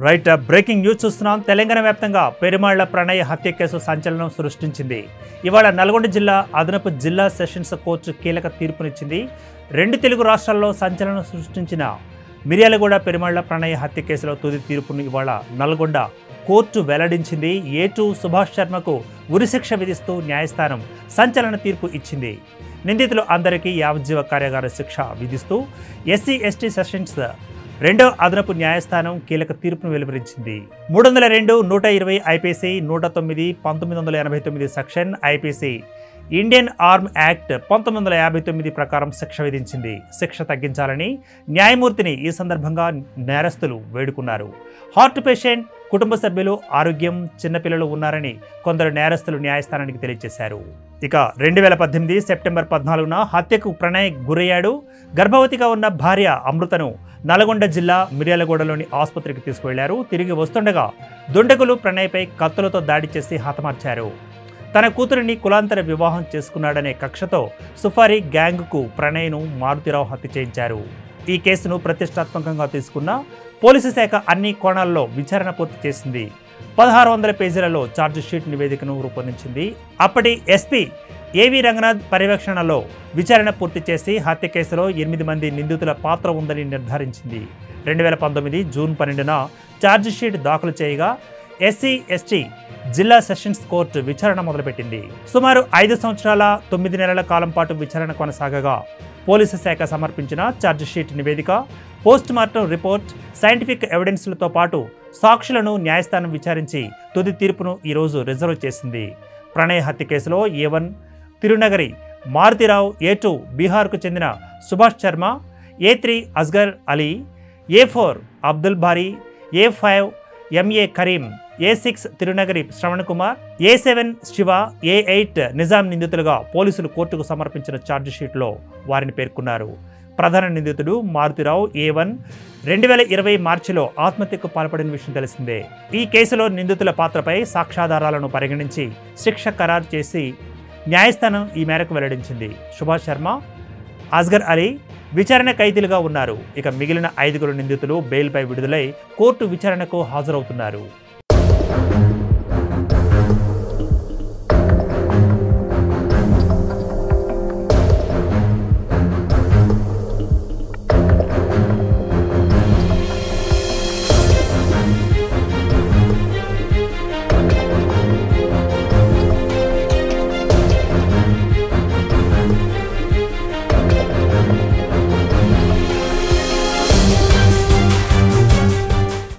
Right breaking news చూస్తున్నాం. తెలంగాణ వ్యాప్తంగా పెరుమాళ్ల ప్రణయ్ హత్య కేసు సంచలనం సృష్టించింది. ఇవాళ నల్గొండ జిల్లా అదనపు జిల్లా సెషన్స్ కోర్టు కీలక తీర్పునిచ్చింది. రెండు తెలుగు రాష్ట్రాల్లో సంచలనం సృష్టించిన మిర్యాలగూడ పెరుమాళ్ల ప్రణయ్ హత్య కేసులో తుది తీర్పును ఇవాళ నల్గొండ కోర్టు వెల్లడించింది. A2 సుభాష్ శర్మకు ఉరిశిక్ష విధిస్తూ న్యాయస్థానం సంచలన తీర్పు ఇచ్చింది. నిందితులు అందరికీ యావజ్జీవ కారాగార శిక్ష విధిస్తూ SC/ST సెషన్స్ రెండో అదనపు న్యాయస్థానం కీలక తీర్పును వెలువరించింది. 302, 120 IPC, 109, 1989 section IPC Indian arm act 1959 ప్రకారం శిక్ష విధించింది. శిక్ష తగ్గించాలని న్యాయమూర్తిని ఈ సందర్భంగా నేరస్తులు వేడుకున్నారు. హార్ట్ పేషెంట్ కుటుంబ సభ్యులు, ఆరోగ్యం, చిన్నపిల్లలు ఉన్నారని కొందరు నేరస్తులు న్యాయస్థానానికి తెలియజేశారు. ఇక 2018 సెప్టెంబర్ 14న హత్యకు ప్రణయ్ గురయ్యాడు. గర్భవతిగా ఉన్న భార్య అమృతను నల్గొండ జిల్లా మిర్యాలగూడలోని ఆసుపత్రికి తీసుకువెళ్లారు. తిరిగి వస్తుండగా దుండగులు ప్రణయ్పై కత్తులతో దాడి చేసి హతమార్చారు. తన కూతురిని కులాంతర వివాహం చేసుకున్నాడనే కక్షతో సుఫారీ గ్యాంగ్కు ప్రణయ్ను మారుతిరావు హత్య చేయించారు. ఈ కేసును ప్రతిష్టాత్మకంగా తీసుకున్న పోలీసు శాఖ అన్ని కోణాల్లో విచారణ పూర్తి చేసింది. 1600 పేజీలలో ఛార్జిషీట్ నివేదికను రూపొందించింది. అప్పటి SP AV రంగనాథ్ పర్యవేక్షణలో విచారణ పూర్తి చేసి హత్య కేసులో 8 మంది నిందితుల పాత్ర ఉందని నిర్ధారించింది. 2019 జూన్ 12న ఛార్జిషీట్ దాఖలు చేయగా SC/ST జిల్లా సెషన్స్ కోర్టు విచారణ మొదలుపెట్టింది. సుమారు 5 సంవత్సరాల 9 నెలల కాలం పాటు విచారణ కొనసాగగా పోలీసు శాఖ సమర్పించిన ఛార్జిషీట్ నివేదిక, పోస్ట్ మార్టం రిపోర్ట్, సైంటిఫిక్ ఎవిడెన్స్లతో పాటు సాక్షులను న్యాయస్థానం విచారించి తుది తీర్పును ఈరోజు రిజర్వ్ చేసింది. ప్రణయ్ హత్య కేసులో A1 తిరునగరి మారుతిరావు, A2 బీహార్కు చెందిన సుభాష్ శర్మ, A3 అస్గర్ అలీ, A4 అబ్దుల్ బారీ, A5 MA Karim, A6 Tirunagari Shravan Kumar, A7 Shiva, A8 Nizam నిందితులుగా పోలీసులు కోర్టుకు సమర్పించిన ఛార్జిషీట్లో వారిని పేర్కొన్నారు. ప్రధాన నిందితుడు మారుతిరావు A1 2020 మార్చిలో ఆత్మహత్యకు పాల్పడిన విషయం తెలిసిందే. ఈ కేసులో నిందితుల పాత్రపై సాక్ష్యాధారాలను పరిగణించి శిక్ష ఖరారు చేసి న్యాయస్థానం ఈ మేరకు వెల్లడించింది. సుభాష్ శర్మ, అస్గర్ అలీ విచారణ ఖైదీలుగా ఉన్నారు. ఇక మిగిలిన 5 నిందితులు బెయిల్పై విడుదలై కోర్టు విచారణకు హాజరవుతున్నారు.